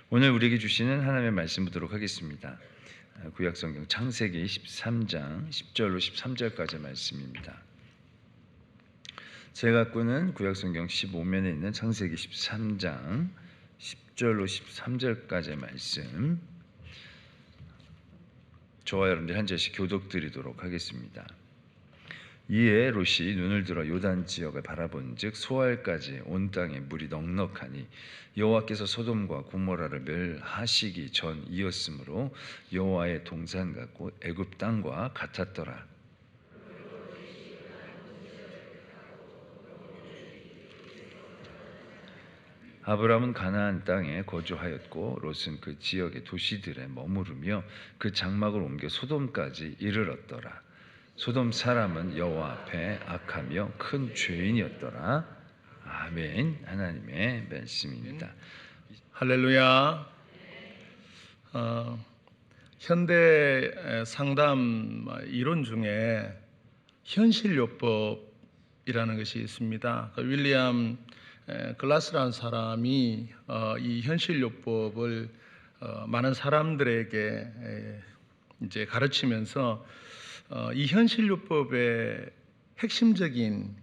오늘 우리에게 주시는 하나님의 말씀 보도록 하겠습니다. 구약성경 창세기 13장 10절로 13절까지 말씀입니다. 제가 갖고는 구약성경 15면에 있는 창세기 13장 10절로 13절까지 말씀, 저와 여러분들 한 절씩 교독드리도록 하겠습니다. 이에 롯이 눈을 들어 요단 지역을 바라본즉 소알까지 온 땅에 물이 넉넉하니 여호와께서 소돔과 고모라를 멸하시기 전이었으므로 여호와의 동산 같고 애굽 땅과 같았더라. 아브라함은 가나안 땅에 거주하였고 롯은 그 지역의 도시들에 머무르며 그 장막을 옮겨 소돔까지 이르렀더라. 소돔 사람은 여호와 앞에 악하며 큰 죄인이었더라. 아멘. 하나님의 말씀입니다. 할렐루야. 현대 상담 이론 중에 현실요법이라는 것이 있습니다. 윌리엄 글라스라는 사람이 이 현실요법을 많은 사람들에게 이제 가르치면서 이 현실요법의 핵심적인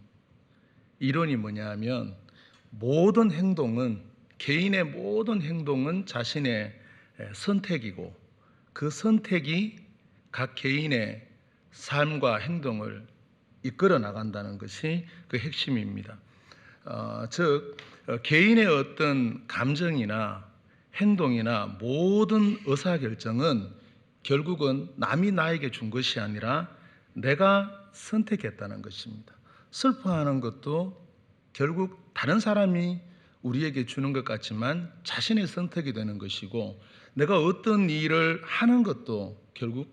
이론이 뭐냐면, 모든 행동은, 개인의 모든 행동은 자신의 선택이고 그 선택이 각 개인의 삶과 행동을 이끌어 나간다는 것이 그 핵심입니다. 즉 개인의 어떤 감정이나 행동이나 모든 의사결정은 결국은 남이 나에게 준 것이 아니라 내가 선택했다는 것입니다. 슬퍼하는 것도 결국 다른 사람이 우리에게 주는 것 같지만 자신의 선택이 되는 것이고, 내가 어떤 일을 하는 것도 결국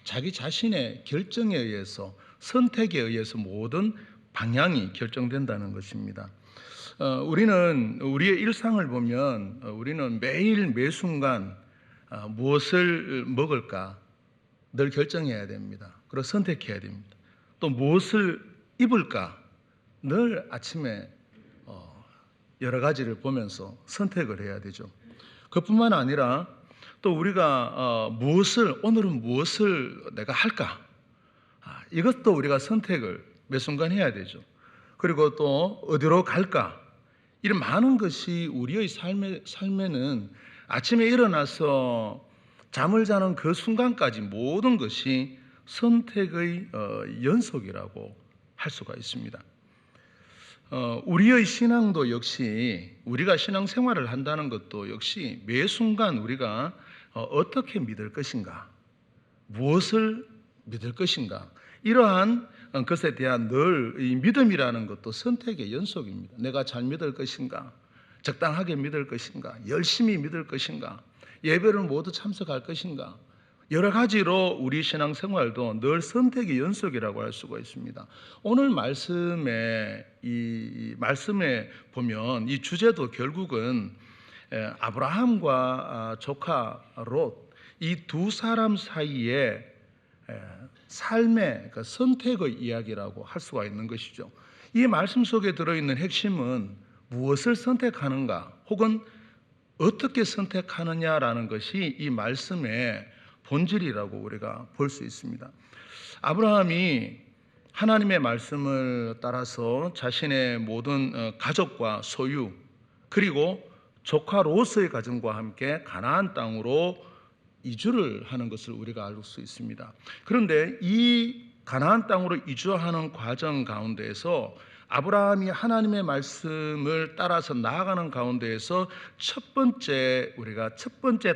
자기 자신의 결정에 의해서, 선택에 의해서 모든 방향이 결정된다는 것입니다. 우리는 우리의 일상을 보면 우리는 매일 매순간 무엇을 먹을까 늘 결정해야 됩니다. 그리고 선택해야 됩니다. 또 무엇을 입을까 늘 아침에 여러 가지를 보면서 선택을 해야 되죠. 그뿐만 아니라 또 우리가 오늘은 무엇을 내가 할까, 이것도 우리가 선택을 매 순간 해야 되죠. 그리고 또 어디로 갈까, 이런 많은 것이 우리의 삶에는 아침에 일어나서 잠을 자는 그 순간까지 모든 것이 선택의 연속이라고 할 수가 있습니다. 우리의 신앙도 역시, 우리가 신앙생활을 한다는 것도 역시 매 순간 우리가 어떻게 믿을 것인가, 무엇을 믿을 것인가, 이러한 것에 대한 늘 이 믿음이라는 것도 선택의 연속입니다. 내가 잘 믿을 것인가, 적당하게 믿을 것인가, 열심히 믿을 것인가, 예배를 모두 참석할 것인가, 여러 가지로 우리 신앙생활도 늘 선택의 연속이라고 할 수가 있습니다. 오늘 말씀에 보면 이 주제도 결국은 아브라함과 조카 롯, 이 두 사람 사이에 삶의 선택의 이야기라고 할 수가 있는 것이죠. 이 말씀 속에 들어있는 핵심은 무엇을 선택하는가, 혹은 어떻게 선택하느냐라는 것이 이 말씀의 본질이라고 우리가 볼 수 있습니다. 아브라함이 하나님의 말씀을 따라서 자신의 모든 가족과 소유, 그리고 조카 롯의 가정과 함께 가나안 땅으로 이주를 하는 것을 우리가 알 수 있습니다. 그런데 이 가나안 땅으로 이주하는 과정 가운데에서 아브라함이 하나님의 말씀을 따라서 나아가는 가운데에서 첫 번째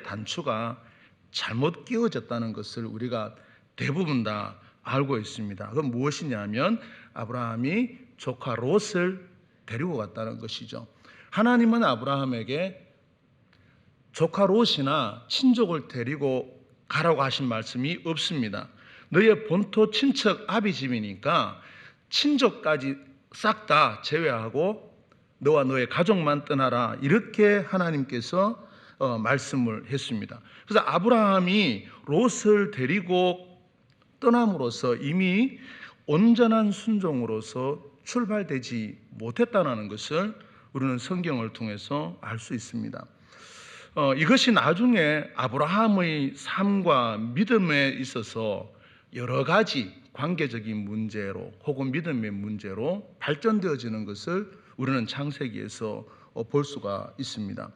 단추가 잘못 끼워졌다는 것을 우리가 대부분 다 알고 있습니다. 그건 무엇이냐면 아브라함이 조카 롯을 데리고 갔다는 것이죠. 하나님은 아브라함에게 조카 롯이나 친족을 데리고 가라고 하신 말씀이 없습니다. 너의 본토 친척 아비 집이니까 친족까지 싹 다 제외하고 너와 너의 가족만 떠나라, 이렇게 하나님께서 말씀을 했습니다. 그래서 아브라함이 롯을 데리고 떠남으로써 이미 온전한 순종으로서 출발되지 못했다는 것을 우리는 성경을 통해서 알 수 있습니다. 이것이 나중에 아브라함의 삶과 믿음에 있어서 여러 가지 관계적인 문제로 혹은 믿음의 문제로 발전되어지는 것을 우리는 창세기에서 볼 수가 있습니다.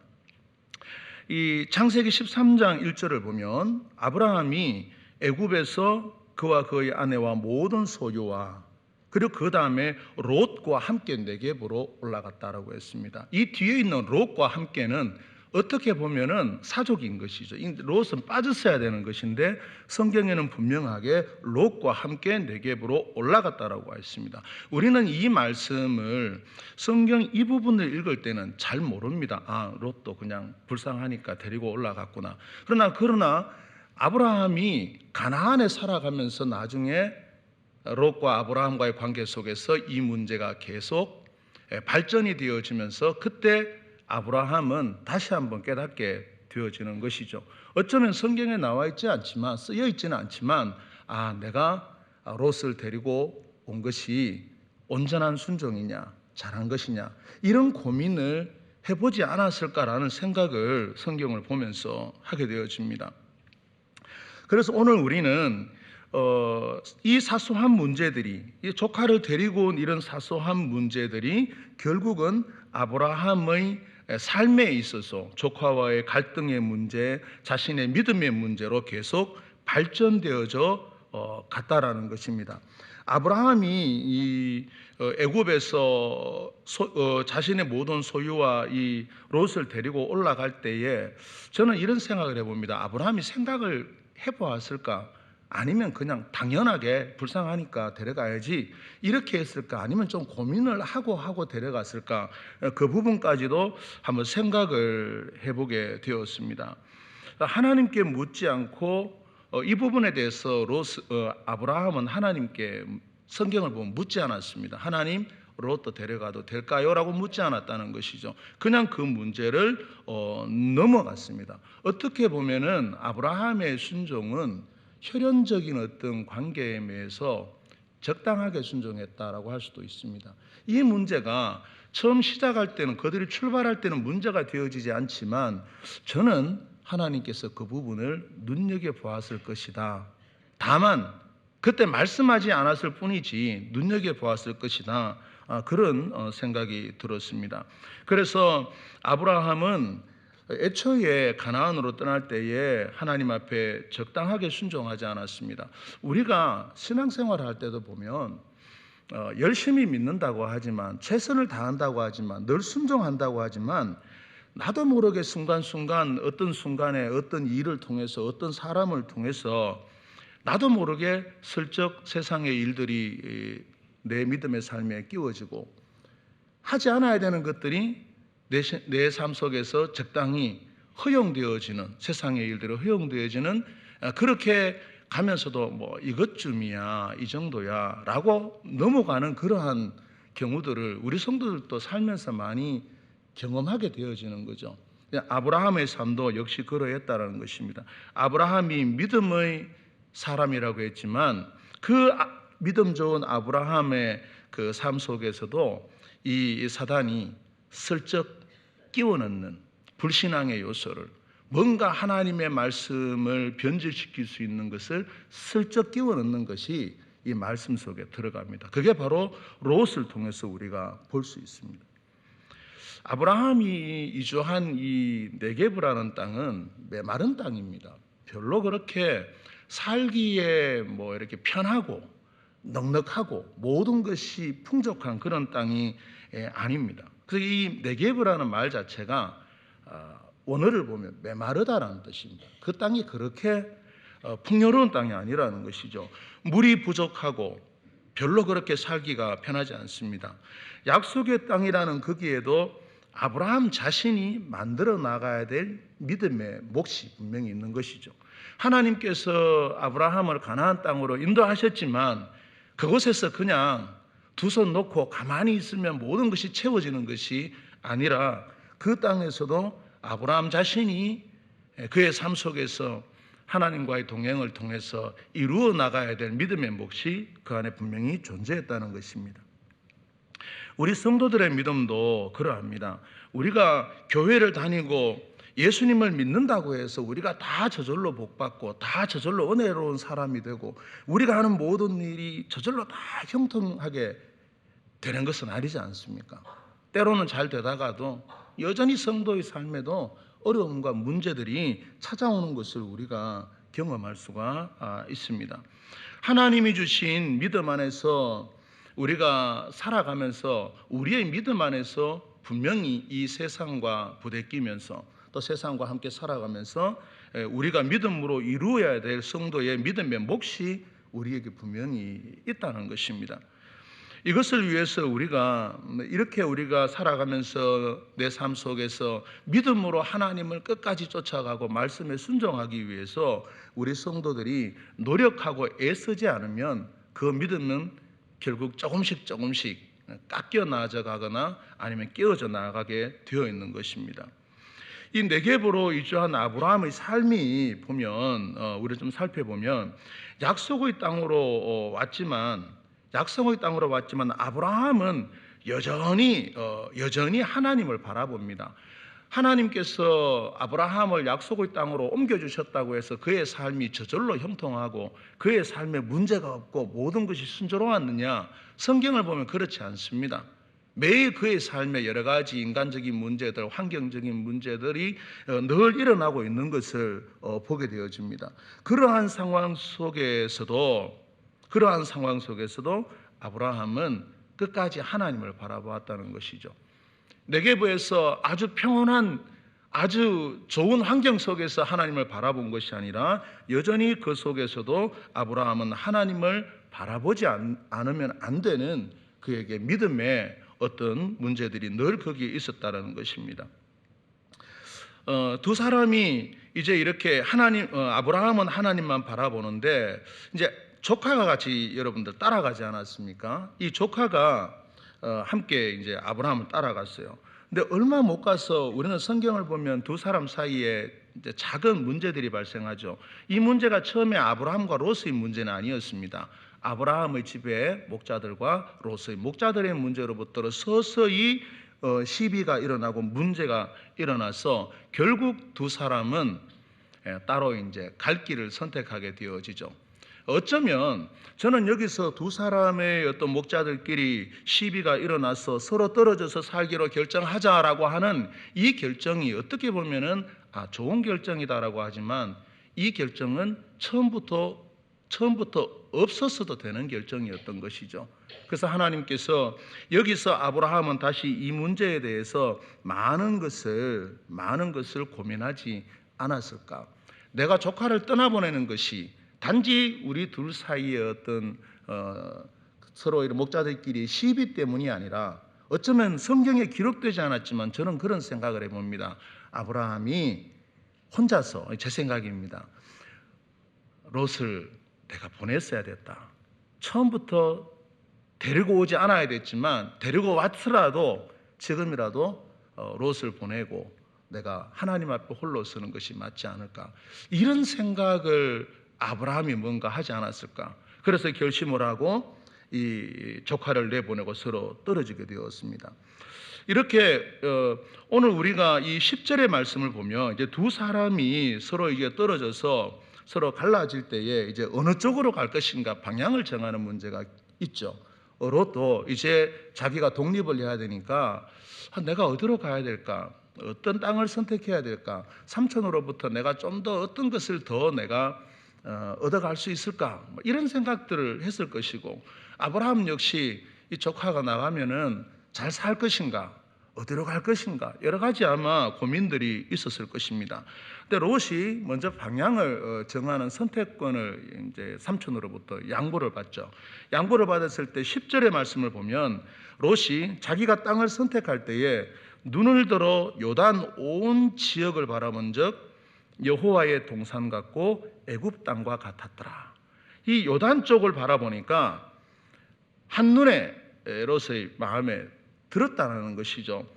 이 창세기 13장 1절을 보면 아브라함이 애굽에서 그와 그의 아내와 모든 소유와 그리고 그 다음에 롯과 함께 네겝으로 올라갔다라고 했습니다. 이 뒤에 있는 롯과 함께는 어떻게 보면은 사족인 것이죠. 롯은 빠졌어야 되는 것인데 성경에는 분명하게 롯과 함께 네겝으로 올라갔다라고 했습니다. 우리는 이 말씀을 성경 이 부분을 읽을 때는 잘 모릅니다. 아, 롯도 그냥 불쌍하니까 데리고 올라갔구나. 그러나 아브라함이 가나안에 살아가면서 나중에 롯과 아브라함과의 관계 속에서 이 문제가 계속 발전이 되어지면서 그때 아브라함은 다시 한번 깨닫게 되어지는 것이죠. 어쩌면 성경에 나와 있지 않지만 쓰여 있지는 않지만 내가 롯을 데리고 온 것이 온전한 순종이냐 잘한 것이냐 이런 고민을 해보지 않았을까라는 생각을 성경을 보면서 하게 되어집니다. 그래서 오늘 우리는 이 사소한 문제들이 이 조카를 데리고 온 이런 사소한 문제들이 결국은 아브라함의 삶에 있어서 조카와의 갈등의 문제, 자신의 믿음의 문제로 계속 발전되어져 갔다라는 것입니다. 아브라함이 이 애굽에서 자신의 모든 소유와 이 롯을 데리고 올라갈 때에 저는 이런 생각을 해봅니다. 아브라함이 생각을 해보았을까? 아니면 그냥 당연하게 불쌍하니까 데려가야지 이렇게 했을까? 아니면 좀 고민을 하고 데려갔을까? 그 부분까지도 한번 생각을 해보게 되었습니다. 하나님께 묻지 않고 이 부분에 대해서 아브라함은 하나님께 성경을 보면 묻지 않았습니다. 하나님, 롯도 데려가도 될까요? 라고 묻지 않았다는 것이죠. 그냥 그 문제를 넘어갔습니다. 어떻게 보면은 아브라함의 순종은 혈연적인 어떤 관계에 대해서 적당하게 순종했다라고 할 수도 있습니다. 이 문제가 처음 시작할 때는 그들이 출발할 때는 문제가 되어지지 않지만 저는 하나님께서 그 부분을 눈여겨보았을 것이다. 다만 그때 말씀하지 않았을 뿐이지 눈여겨보았을 것이다. 그런 생각이 들었습니다. 그래서 아브라함은 애초에 가나안으로 떠날 때에 하나님 앞에 적당하게 순종하지 않았습니다. 우리가 신앙생활을 할 때도 보면 열심히 믿는다고 하지만 최선을 다한다고 하지만 늘 순종한다고 하지만 나도 모르게 순간순간 어떤 순간에 어떤 일을 통해서 어떤 사람을 통해서 나도 모르게 슬쩍 세상의 일들이 내 믿음의 삶에 끼워지고 하지 않아야 되는 것들이 내 삶 속에서 적당히 허용되어지는 세상의 일들이 허용되어지는 그렇게 가면서도 뭐 이것쯤이야 이 정도야 라고 넘어가는 그러한 경우들을 우리 성도들도 살면서 많이 경험하게 되어지는 거죠. 아브라함의 삶도 역시 그러했다는 것입니다. 아브라함이 믿음의 사람이라고 했지만 그 믿음 좋은 아브라함의 그 삶 속에서도 이 사단이 슬쩍 끼워넣는 불신앙의 요소를 뭔가 하나님의 말씀을 변질시킬 수 있는 것을 슬쩍 끼워넣는 것이 이 말씀 속에 들어갑니다. 그게 바로 롯을 통해서 우리가 볼 수 있습니다. 아브라함이 이주한 이 네겝이라는 땅은 메마른 땅입니다. 별로 그렇게 살기에 뭐 이렇게 편하고 넉넉하고 모든 것이 풍족한 그런 땅이 아닙니다. 그래서 이 네겝이라는 말 자체가 원어를 보면 메마르다라는 뜻입니다. 그 땅이 그렇게 풍요로운 땅이 아니라는 것이죠. 물이 부족하고 별로 그렇게 살기가 편하지 않습니다. 약속의 땅이라는 거기에도 아브라함 자신이 만들어 나가야 될 믿음의 몫이 분명히 있는 것이죠. 하나님께서 아브라함을 가나안 땅으로 인도하셨지만 그곳에서 그냥 두 손 놓고 가만히 있으면 모든 것이 채워지는 것이 아니라 그 땅에서도 아브라함 자신이 그의 삶 속에서 하나님과의 동행을 통해서 이루어 나가야 될 믿음의 몫이 그 안에 분명히 존재했다는 것입니다. 우리 성도들의 믿음도 그러합니다. 우리가 교회를 다니고 예수님을 믿는다고 해서 우리가 다 저절로 복받고 다 저절로 은혜로운 사람이 되고 우리가 하는 모든 일이 저절로 다 형통하게 되는 것은 아니지 않습니까? 때로는 잘 되다가도 여전히 성도의 삶에도 어려움과 문제들이 찾아오는 것을 우리가 경험할 수가 있습니다. 하나님이 주신 믿음 안에서 우리가 살아가면서 우리의 믿음 안에서 분명히 이 세상과 부대끼면서 또 세상과 함께 살아가면서 우리가 믿음으로 이루어야 될 성도의 믿음의 몫이 우리에게 분명히 있다는 것입니다. 이것을 위해서 우리가 이렇게 우리가 살아가면서 내 삶 속에서 믿음으로 하나님을 끝까지 쫓아가고 말씀에 순종하기 위해서 우리 성도들이 노력하고 애쓰지 않으면 그 믿음은 결국 조금씩 깎여 나아져 가거나 아니면 깨어져 나가게 되어 있는 것입니다. 이 네겝으로 이주한 아브라함의 삶이 보면 우리 좀 살펴보면 약속의 땅으로 왔지만 아브라함은 여전히 하나님을 바라봅니다. 하나님께서 아브라함을 약속의 땅으로 옮겨주셨다고 해서 그의 삶이 저절로 형통하고 그의 삶에 문제가 없고 모든 것이 순조로웠느냐? 성경을 보면 그렇지 않습니다. 매일 그의 삶에 여러 가지 인간적인 문제들, 환경적인 문제들이 늘 일어나고 있는 것을 보게 되어집니다. 그러한 상황 속에서도 아브라함은 끝까지 하나님을 바라보았다는 것이죠. 네게브에서 아주 평온한 아주 좋은 환경 속에서 하나님을 바라본 것이 아니라 여전히 그 속에서도 아브라함은 하나님을 바라보지 않으면 안 되는 그에게 믿음의 어떤 문제들이 늘 거기에 있었다는 것입니다. 두 사람이 이제 이렇게 아브라함은 하나님만 바라보는데 이제 조카가 같이 여러분들 따라가지 않았습니까? 이 조카가 함께 이제 아브라함을 따라갔어요. 근데 얼마 못 가서 우리는 성경을 보면 두 사람 사이에 이제 작은 문제들이 발생하죠. 이 문제가 처음에 아브라함과 롯의 문제는 아니었습니다. 아브라함의 집에 목자들과 롯의 목자들의 문제로부터 서서히 시비가 일어나고 문제가 일어나서 결국 두 사람은 따로 이제 갈 길을 선택하게 되어지죠. 어쩌면 저는 여기서 두 사람의 어떤 목자들끼리 시비가 일어나서 서로 떨어져서 살기로 결정하자라고 하는 이 결정이 어떻게 보면은 좋은 결정이다라고 하지만 이 결정은 처음부터 없었어도 되는 결정이었던 것이죠. 그래서 하나님께서 여기서 아브라함은 다시 이 문제에 대해서 많은 것을 고민하지 않았을까? 내가 조카를 떠나보내는 것이 단지 우리 둘 사이의 어떤 서로 이런 목자들끼리 시비 때문이 아니라 어쩌면 성경에 기록되지 않았지만 저는 그런 생각을 해봅니다. 아브라함이 혼자서 제 생각입니다. 롯을 내가 보냈어야 됐다. 처음부터 데리고 오지 않아야 됐지만 데리고 왔더라도 지금이라도 롯을 보내고 내가 하나님 앞에 홀로 서는 것이 맞지 않을까. 이런 생각을 아브라함이 뭔가 하지 않았을까. 그래서 결심을 하고 이 조카를 내보내고 서로 떨어지게 되었습니다. 이렇게 오늘 우리가 이 10절의 말씀을 보면 이제 두 사람이 서로 이게 떨어져서 서로 갈라질 때에 이제 어느 쪽으로 갈 것인가 방향을 정하는 문제가 있죠. 롯도 이제 자기가 독립을 해야 되니까 내가 어디로 가야 될까? 어떤 땅을 선택해야 될까? 삼촌으로부터 내가 좀 더 어떤 것을 더 내가 얻어갈 수 있을까? 이런 생각들을 했을 것이고 아브라함 역시 이 조카가 나가면은 잘 살 것인가? 어디로 갈 것인가? 여러 가지 아마 고민들이 있었을 것입니다. 근데 롯이 먼저 방향을 정하는 선택권을 이제 삼촌으로부터 양보를 받죠. 양보를 받았을 때 10절의 말씀을 보면 롯이 자기가 땅을 선택할 때에 눈을 들어 요단 온 지역을 바라본즉 여호와의 동산 같고 애굽 땅과 같았더라. 이 요단 쪽을 바라보니까 한눈에 롯의 마음에 들었다는 것이죠.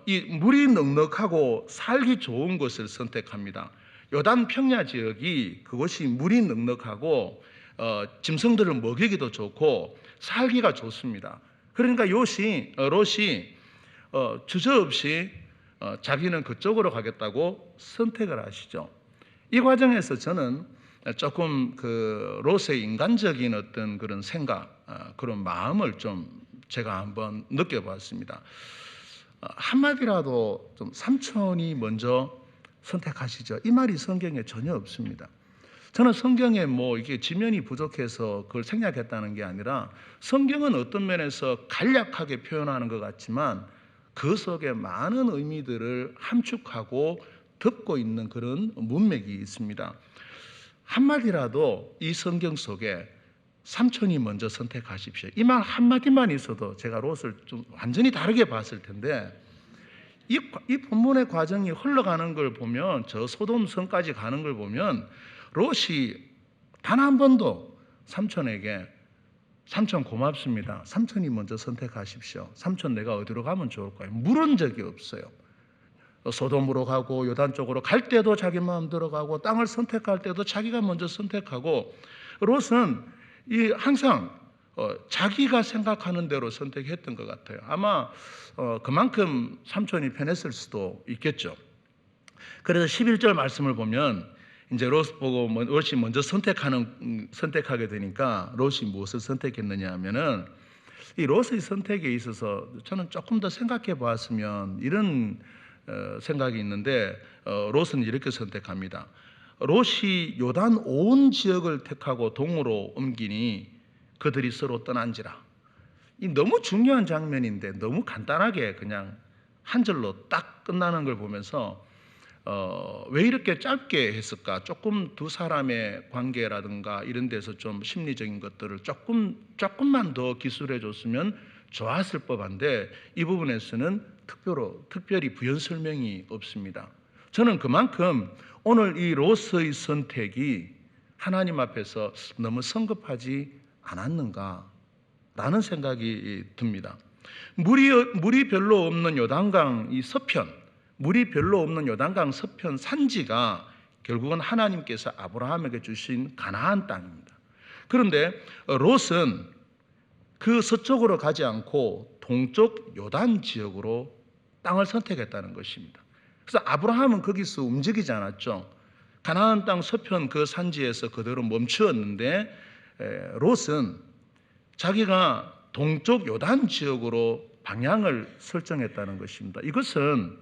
이 물이 넉넉하고 살기 좋은 곳을 선택합니다. 요단 평야 지역이 그것이 물이 넉넉하고 짐승들을 먹이기도 좋고 살기가 좋습니다. 그러니까 롯이 주저없이 자기는 그쪽으로 가겠다고 선택을 하시죠. 이 과정에서 저는 조금 그 롯의 인간적인 어떤 그런 생각, 그런 마음을 좀 제가 한번 느껴봤습니다. 한마디라도 좀 삼촌이 먼저 선택하시죠. 이 말이 성경에 전혀 없습니다. 저는 성경에 뭐 이게 지면이 부족해서 그걸 생략했다는 게 아니라 성경은 어떤 면에서 간략하게 표현하는 것 같지만 그 속에 많은 의미들을 함축하고 덮고 있는 그런 문맥이 있습니다. 한마디라도 이 성경 속에 삼촌이 먼저 선택하십시오. 이 말 한마디만 있어도 제가 롯을 좀 완전히 다르게 봤을 텐데 이 본문의 과정이 흘러가는 걸 보면 저 소돔 성까지 가는 걸 보면 롯이 단 한 번도 삼촌에게 삼촌 고맙습니다. 삼촌이 먼저 선택하십시오. 삼촌 내가 어디로 가면 좋을까요? 물은 적이 없어요. 소돔으로 가고 요단 쪽으로 갈 때도 자기 마음대로 가고 땅을 선택할 때도 자기가 먼저 선택하고 롯은 항상 자기가 생각하는 대로 선택했던 것 같아요. 아마 그만큼 삼촌이 편했을 수도 있겠죠. 그래서 11절 말씀을 보면 이제 롯 보고 롯이 먼저 선택하게 되니까 롯이 무엇을 선택했느냐 하면은 이 롯의 선택에 있어서 저는 조금 더 생각해 보았으면 이런 생각이 있는데 롯은 이렇게 선택합니다. 롯이 요단 온 지역을 택하고 동으로 옮기니 그들이 서로 떠난지라. 이 너무 중요한 장면인데 너무 간단하게 그냥 한 절로 딱 끝나는 걸 보면서 왜 이렇게 짧게 했을까? 조금 두 사람의 관계라든가 이런 데서 좀 심리적인 것들을 조금만 더 기술해 줬으면 좋았을 법한데 이 부분에서는 특별히 부연 설명이 없습니다. 저는 그만큼 오늘 이 롯의 선택이 하나님 앞에서 너무 성급하지 않았는가라는 생각이 듭니다. 물이 별로 없는 요단강 이 서편, 물이 별로 없는 요단강 서편 산지가 결국은 하나님께서 아브라함에게 주신 가나안 땅입니다. 그런데 롯은 그 서쪽으로 가지 않고 동쪽 요단 지역으로 땅을 선택했다는 것입니다. 그래서 아브라함은 거기서 움직이지 않았죠. 가나안 땅 서편 그 산지에서 그대로 멈추었는데 롯은 자기가 동쪽 요단 지역으로 방향을 설정했다는 것입니다. 이것은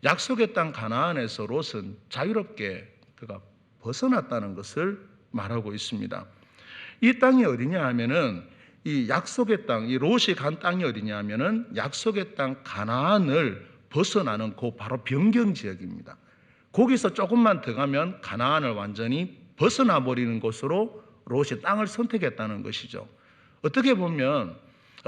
약속의 땅 가나안에서 롯은 자유롭게 그가 벗어났다는 것을 말하고 있습니다. 이 땅이 어디냐 하면은 이 약속의 땅, 이 롯이 간 땅이 어디냐 하면은 약속의 땅 가나안을 벗어나는 그 바로 변경 지역입니다. 거기서 조금만 더 가면 가나안을 완전히 벗어나 버리는 곳으로 롯이 땅을 선택했다는 것이죠. 어떻게 보면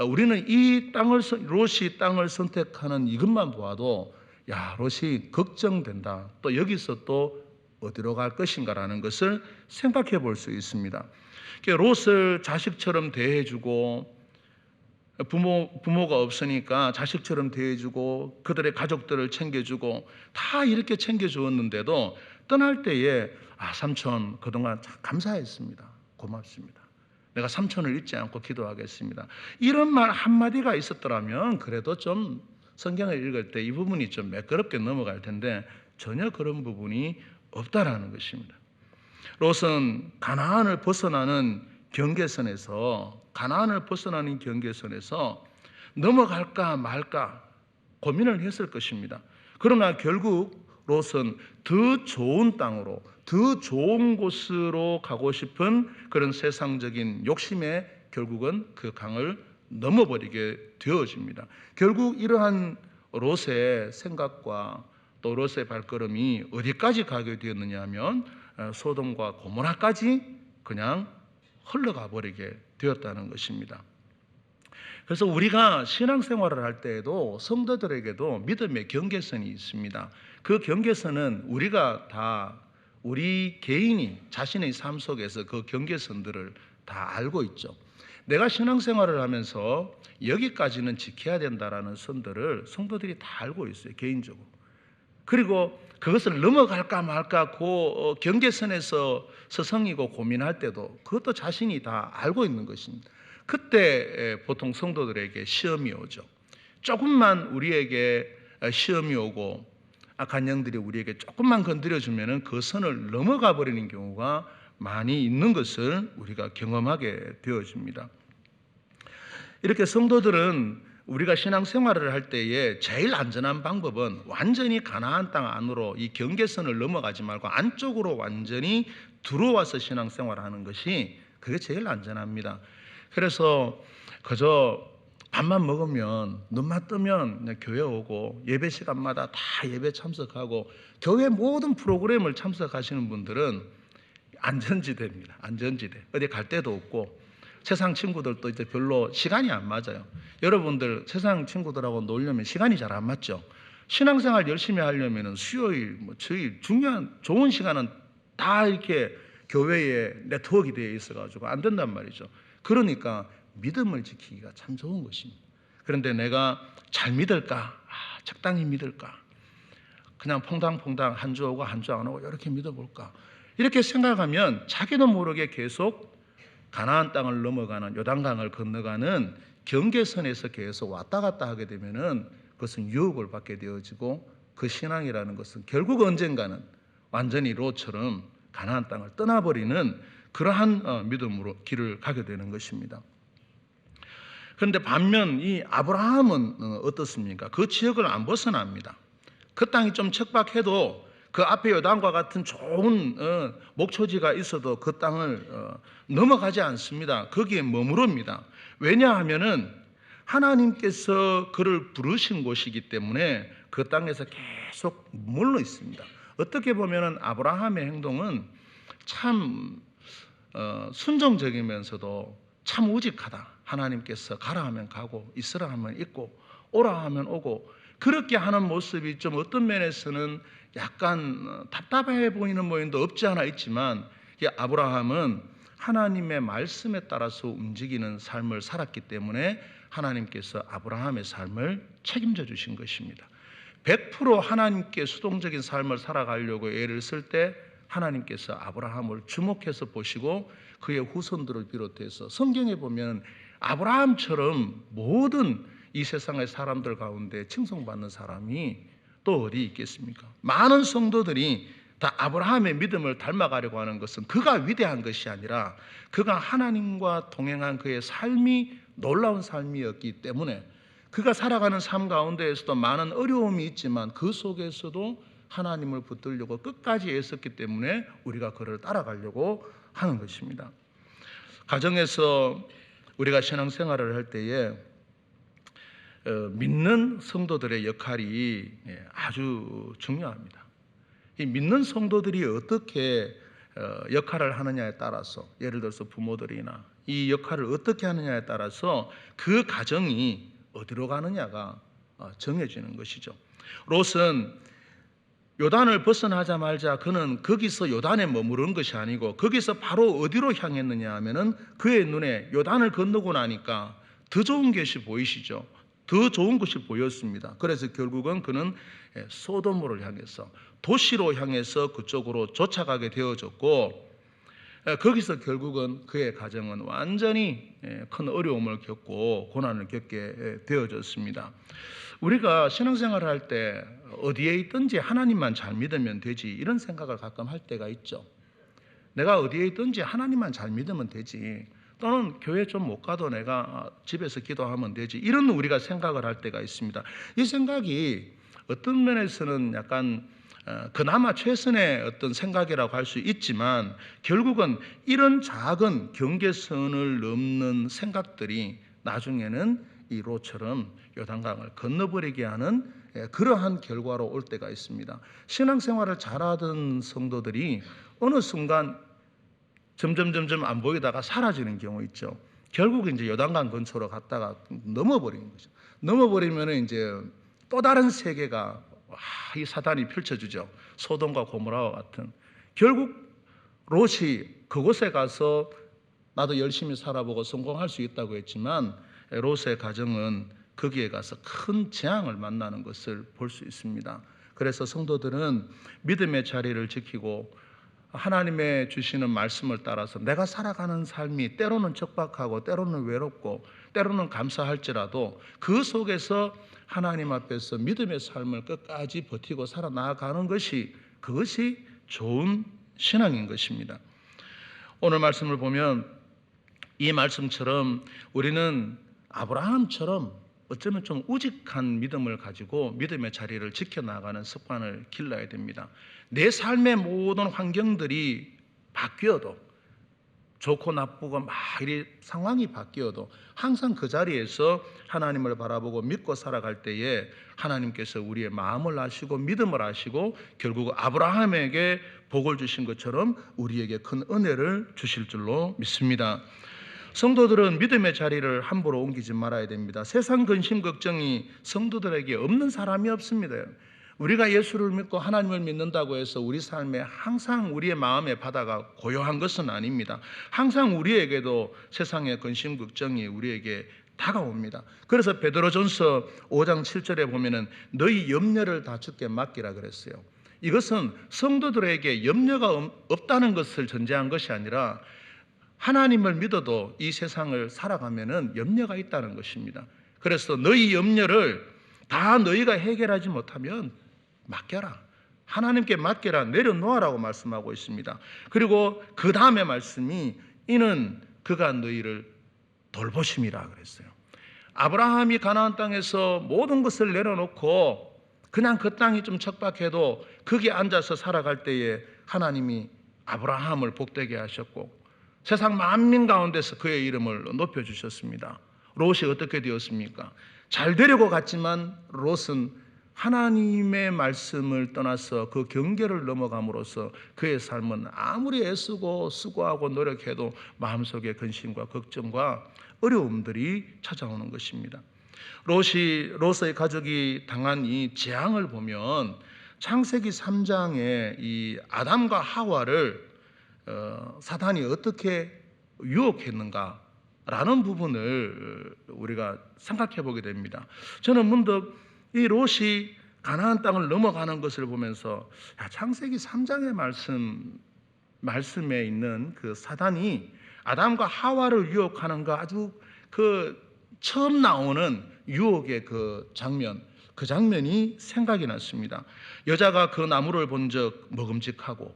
우리는 롯이 땅을 선택하는 이것만 보아도 야, 롯이 걱정된다. 또 여기서 또 어디로 갈 것인가라는 것을 생각해 볼 수 있습니다. 롯을 자식처럼 대해주고 부모가 없으니까 자식처럼 대해주고 그들의 가족들을 챙겨주고 다 이렇게 챙겨주었는데도 떠날 때에 삼촌 그동안 참 감사했습니다. 고맙습니다. 내가 삼촌을 잊지 않고 기도하겠습니다. 이런 말 한마디가 있었더라면 그래도 좀 성경을 읽을 때 이 부분이 좀 매끄럽게 넘어갈 텐데 전혀 그런 부분이 없다라는 것입니다. 롯은 가나안을 벗어나는 경계선에서 넘어갈까 말까 고민을 했을 것입니다. 그러나 결국 롯은 더 좋은 땅으로, 더 좋은 곳으로 가고 싶은 그런 세상적인 욕심에 결국은 그 강을 넘어버리게 되어집니다. 결국 이러한 롯의 생각과 또 롯의 발걸음이 어디까지 가게 되었느냐 하면 소돔과 고모라까지 그냥 흘러가 버리게 되었다는 것입니다. 그래서 우리가 신앙생활을 할 때에도 성도들에게도 믿음의 경계선이 있습니다. 그 경계선은 우리 개인이 자신의 삶 속에서 그 경계선들을 다 알고 있죠. 내가 신앙생활을 하면서 여기까지는 지켜야 된다라는 선들을 성도들이 다 알고 있어요. 개인적으로. 그리고 그것을 넘어갈까 말까 그 경계선에서 서성이고 고민할 때도 그것도 자신이 다 알고 있는 것입니다. 그때 보통 성도들에게 시험이 오죠. 조금만 우리에게 시험이 오고 악한 영들이 우리에게 조금만 건드려주면은 그 선을 넘어가 버리는 경우가 많이 있는 것을 우리가 경험하게 되어집니다. 이렇게 성도들은 우리가 신앙생활을 할 때에 제일 안전한 방법은 완전히 가나안 땅 안으로 이 경계선을 넘어가지 말고 안쪽으로 완전히 들어와서 신앙생활을 하는 것이 그게 제일 안전합니다. 그래서 그저 밥만 먹으면 눈만 뜨면 그냥 교회 오고 예배 시간마다 다 예배 참석하고 교회 모든 프로그램을 참석하시는 분들은 안전지대입니다. 안전지대. 어디 갈 데도 없고 세상 친구들도 이제 별로 시간이 안 맞아요. 여러분들 세상 친구들하고 놀려면 시간이 잘 안 맞죠. 신앙생활 열심히 하려면 수요일, 주일 중요한 좋은 시간은 다 이렇게 교회에 네트워크가 되어 있어가지고 안 된단 말이죠. 그러니까 믿음을 지키기가 참 좋은 것입니다. 그런데 내가 잘 믿을까? 적당히 믿을까? 그냥 퐁당퐁당 한 주 오고 한 주 안 오고 이렇게 믿어볼까? 이렇게 생각하면 자기도 모르게 계속 가나안 땅을 넘어가는 요단강을 건너가는 경계선에서 계속 왔다 갔다 하게 되면은 그것은 유혹을 받게 되어지고 그 신앙이라는 것은 결국 언젠가는 완전히 롯처럼 가나안 땅을 떠나버리는 그러한 믿음으로 길을 가게 되는 것입니다. 그런데 반면 이 아브라함은 어떻습니까? 그 지역을 안 벗어납니다. 그 땅이 좀 척박해도 그 앞에 요단과 같은 좋은 목초지가 있어도 그 땅을 넘어가지 않습니다. 거기에 머무릅니다. 왜냐하면은 하나님께서 그를 부르신 곳이기 때문에 그 땅에서 계속 머물러 있습니다. 어떻게 보면은 아브라함의 행동은 참 순종적이면서도 참 우직하다. 하나님께서 가라 하면 가고 있으라 하면 있고 오라 하면 오고 그렇게 하는 모습이 좀 어떤 면에서는 약간 답답해 보이는 모양도 없지 않아 있지만 아브라함은 하나님의 말씀에 따라서 움직이는 삶을 살았기 때문에 하나님께서 아브라함의 삶을 책임져 주신 것입니다. 100% 하나님께 수동적인 삶을 살아가려고 애를 쓸 때 하나님께서 아브라함을 주목해서 보시고 그의 후손들을 비롯해서 성경에 보면 아브라함처럼 모든 이 세상의 사람들 가운데 칭송받는 사람이 또 어디 있겠습니까? 많은 성도들이 다 아브라함의 믿음을 닮아가려고 하는 것은 그가 위대한 것이 아니라 그가 하나님과 동행한 그의 삶이 놀라운 삶이었기 때문에 그가 살아가는 삶 가운데에서도 많은 어려움이 있지만 그 속에서도 하나님을 붙들려고 끝까지 애썼기 때문에 우리가 그를 따라가려고 하는 것입니다. 가정에서 우리가 신앙생활을 할 때에 믿는 성도들의 역할이 아주 중요합니다. 이 믿는 성도들이 어떻게 역할을 하느냐에 따라서 예를 들어서 부모들이나 이 역할을 어떻게 하느냐에 따라서 그 가정이 어디로 가느냐가 정해지는 것이죠. 롯은 요단을 벗어나자마자 그는 거기서 요단에 머무른 것이 아니고 거기서 바로 어디로 향했느냐 하면은 그의 눈에 요단을 건너고 나니까 더 좋은 것이 보이시죠. 더 좋은 것이 보였습니다. 그래서 결국은 그는 소돔으로 향해서 도시로 향해서 그쪽으로 쫓아가게 되어졌고 거기서 결국은 그의 가정은 완전히 큰 어려움을 겪고 고난을 겪게 되어졌습니다. 우리가 신앙생활을 할 때 어디에 있든지 하나님만 잘 믿으면 되지 이런 생각을 가끔 할 때가 있죠. 내가 어디에 있든지 하나님만 잘 믿으면 되지 또는 교회 좀 못 가도 내가 집에서 기도하면 되지 이런 우리가 생각을 할 때가 있습니다. 이 생각이 어떤 면에서는 약간 그나마 최선의 어떤 생각이라고 할 수 있지만 결국은 이런 작은 경계선을 넘는 생각들이 나중에는 이 롯처럼 요단강을 건너버리게 하는 그러한 결과로 올 때가 있습니다. 신앙생활을 잘하던 성도들이 어느 순간 점점 안 보이다가 사라지는 경우 있죠. 결국 이제 요단강 근처로 갔다가 넘어버리는 거죠. 넘어버리면 이제 또 다른 세계가 이 사단이 펼쳐주죠. 소돔과 고모라와 같은. 결국 롯이 그곳에 가서 나도 열심히 살아보고 성공할 수 있다고 했지만 롯의 가정은 거기에 가서 큰 재앙을 만나는 것을 볼 수 있습니다. 그래서 성도들은 믿음의 자리를 지키고 하나님의 주시는 말씀을 따라서 내가 살아가는 삶이 때로는 척박하고 때로는 외롭고 때로는 감사할지라도 그 속에서 하나님 앞에서 믿음의 삶을 끝까지 버티고 살아나가는 것이 그것이 좋은 신앙인 것입니다. 오늘 말씀을 보면 이 말씀처럼 우리는 아브라함처럼 어쩌면 좀 우직한 믿음을 가지고 믿음의 자리를 지켜나가는 습관을 길러야 됩니다. 내 삶의 모든 환경들이 바뀌어도 좋고 나쁘고 막 이리 상황이 바뀌어도 항상 그 자리에서 하나님을 바라보고 믿고 살아갈 때에 하나님께서 우리의 마음을 아시고 믿음을 아시고 결국 아브라함에게 복을 주신 것처럼 우리에게 큰 은혜를 주실 줄로 믿습니다. 성도들은 믿음의 자리를 함부로 옮기지 말아야 됩니다. 세상 근심 걱정이 성도들에게 없는 사람이 없습니다. 우리가 예수를 믿고 하나님을 믿는다고 해서 우리 삶에 항상 우리의 마음의 바다가 고요한 것은 아닙니다. 항상 우리에게도 세상의 근심 걱정이 우리에게 다가옵니다. 그래서 베드로전서 5장 7절에 보면은 너희 염려를 다 주께 맡기라 그랬어요. 이것은 성도들에게 염려가 없다는 것을 전제한 것이 아니라 하나님을 믿어도 이 세상을 살아가면은 염려가 있다는 것입니다. 그래서 너희 염려를 다 너희가 해결하지 못하면 맡겨라. 하나님께 맡겨라. 내려놓으라고 말씀하고 있습니다. 그리고 그 다음에 말씀이 이는 그가 너희를 돌보심이라 그랬어요. 아브라함이 가나안 땅에서 모든 것을 내려놓고 그냥 그 땅이 좀 척박해도 거기 앉아서 살아갈 때에 하나님이 아브라함을 복되게 하셨고 세상 만민 가운데서 그의 이름을 높여주셨습니다. 롯이 어떻게 되었습니까? 잘 되려고 갔지만 롯은 하나님의 말씀을 떠나서 그 경계를 넘어감으로써 그의 삶은 아무리 애쓰고 수고하고 노력해도 마음속에 근심과 걱정과 어려움들이 찾아오는 것입니다. 롯의 가족이 당한 이 재앙을 보면 창세기 3장에 이 아담과 하와를 사단이 어떻게 유혹했는가라는 부분을 우리가 생각해 보게 됩니다. 저는 문득 이 롯이 가나안 땅을 넘어가는 것을 보면서 창세기 3장의 말씀에 있는 그 사단이 아담과 하와를 유혹하는 아주 그 처음 나오는 유혹의 그 장면이 생각이 났습니다. 여자가 그 나무를 본즉 먹음직하고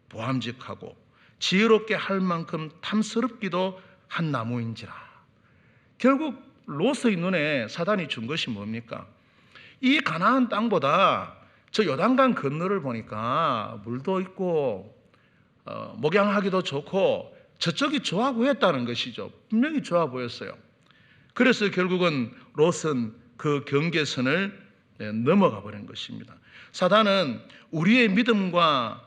보암직하고 지혜롭게 할 만큼 탐스럽기도 한 나무인지라. 결국 롯의 눈에 사단이 준 것이 뭡니까? 이 가나안 땅보다 저 요단강 건너를 보니까 물도 있고 목양하기도 좋고 저쪽이 좋아 보였다는 것이죠. 분명히 좋아 보였어요. 그래서 결국은 롯은 그 경계선을 넘어가 버린 것입니다. 사단은 우리의 믿음과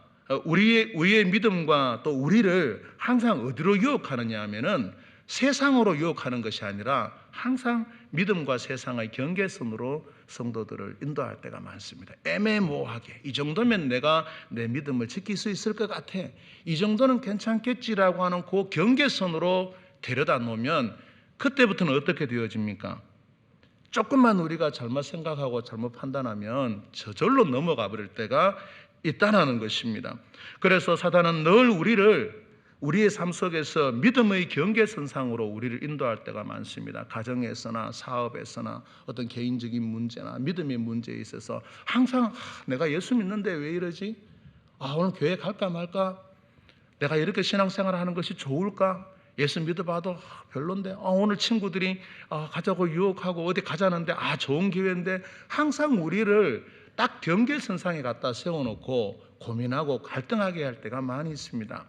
또 우리를 항상 어디로 유혹하느냐 하면은 세상으로 유혹하는 것이 아니라 항상 믿음과 세상의 경계선으로 성도들을 인도할 때가 많습니다. 애매모호하게 이 정도면 내가 내 믿음을 지킬 수 있을 것 같아. 이 정도는 괜찮겠지라고 하는 그 경계선으로 데려다 놓으면 그때부터는 어떻게 되어집니까? 조금만 우리가 잘못 생각하고 잘못 판단하면 저절로 넘어가 버릴 때가 있다는 것입니다. 그래서 사단은 늘 우리의 삶 속에서 믿음의 경계선상으로 우리를 인도할 때가 많습니다. 가정에서나 사업에서나 어떤 개인적인 문제나 믿음의 문제에 있어서 항상 내가 예수 믿는데 왜 이러지? 오늘 교회 갈까 말까? 내가 이렇게 신앙생활을 하는 것이 좋을까? 예수 믿어봐도 별론데 오늘 친구들이 가자고 유혹하고 어디 가자는데 좋은 기회인데 항상 우리를 딱 경계선상에 갖다 세워놓고 고민하고 갈등하게 할 때가 많이 있습니다.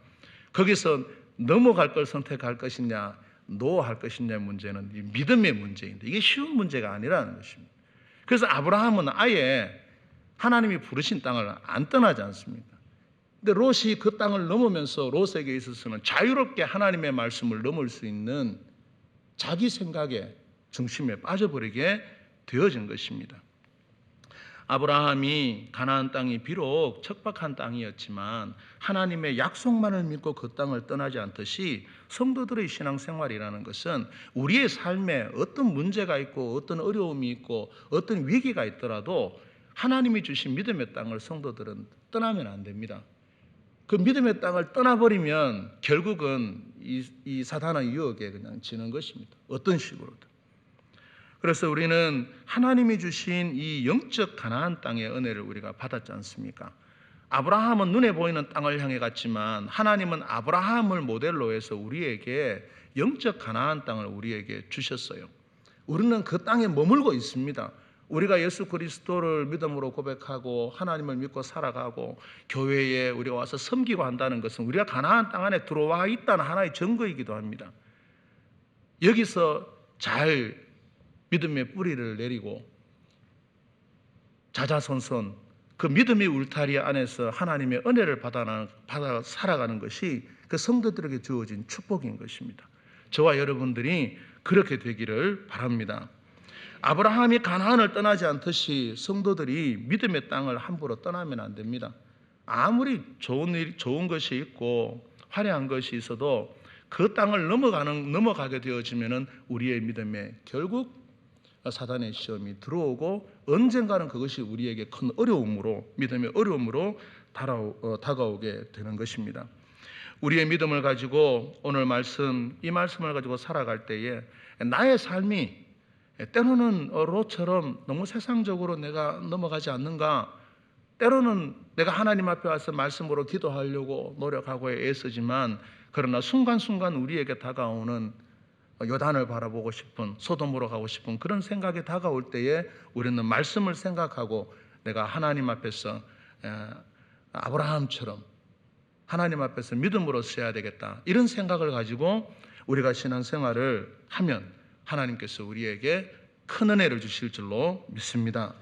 거기서 넘어갈 걸 선택할 것이냐 노할 것이냐 문제는 믿음의 문제인데 이게 쉬운 문제가 아니라는 것입니다. 그래서 아브라함은 아예 하나님이 부르신 땅을 안 떠나지 않습니다. 근데 롯이 그 땅을 넘으면서 롯에게 있어서는 자유롭게 하나님의 말씀을 넘을 수 있는 자기 생각의 중심에 빠져버리게 되어진 것입니다. 아브라함이 가나안 땅이 비록 척박한 땅이었지만 하나님의 약속만을 믿고 그 땅을 떠나지 않듯이 성도들의 신앙생활이라는 것은 우리의 삶에 어떤 문제가 있고 어떤 어려움이 있고 어떤 위기가 있더라도 하나님이 주신 믿음의 땅을 성도들은 떠나면 안 됩니다. 그 믿음의 땅을 떠나버리면 결국은 이 사단의 유혹에 그냥 지는 것입니다. 어떤 식으로든. 그래서 우리는 하나님이 주신 이 영적 가나안 땅의 은혜를 우리가 받았지 않습니까? 아브라함은 눈에 보이는 땅을 향해 갔지만 하나님은 아브라함을 모델로 해서 우리에게 영적 가나안 땅을 우리에게 주셨어요. 우리는 그 땅에 머물고 있습니다. 우리가 예수 그리스도를 믿음으로 고백하고 하나님을 믿고 살아가고 교회에 우리가 와서 섬기고 한다는 것은 우리가 가나안 땅 안에 들어와 있다는 하나의 증거이기도 합니다. 여기서 잘 믿음의 뿌리를 내리고 자자손손 그 믿음의 울타리 안에서 하나님의 은혜를 받아 살아가는 것이 그 성도들에게 주어진 축복인 것입니다. 저와 여러분들이 그렇게 되기를 바랍니다. 아브라함이 가나안을 떠나지 않듯이 성도들이 믿음의 땅을 함부로 떠나면 안 됩니다. 아무리 좋은 것이 있고 화려한 것이 있어도 그 땅을 넘어가게 되어지면은 우리의 믿음에 결국 사단의 시험이 들어오고 언젠가는 그것이 우리에게 큰 어려움으로 믿음의 어려움으로 다가오게 되는 것입니다. 우리의 믿음을 가지고 오늘 이 말씀을 가지고 살아갈 때에 나의 삶이 때로는 롯처럼 너무 세상적으로 내가 넘어가지 않는가? 때로는 내가 하나님 앞에 와서 말씀으로 기도하려고 노력하고 애쓰지만 그러나 순간순간 우리에게 다가오는 요단을 바라보고 싶은 소돔으로 가고 싶은 그런 생각이 다가올 때에 우리는 말씀을 생각하고 내가 하나님 앞에서 아브라함처럼 하나님 앞에서 믿음으로 서야 되겠다 이런 생각을 가지고 우리가 신앙생활을 하면 하나님께서 우리에게 큰 은혜를 주실 줄로 믿습니다.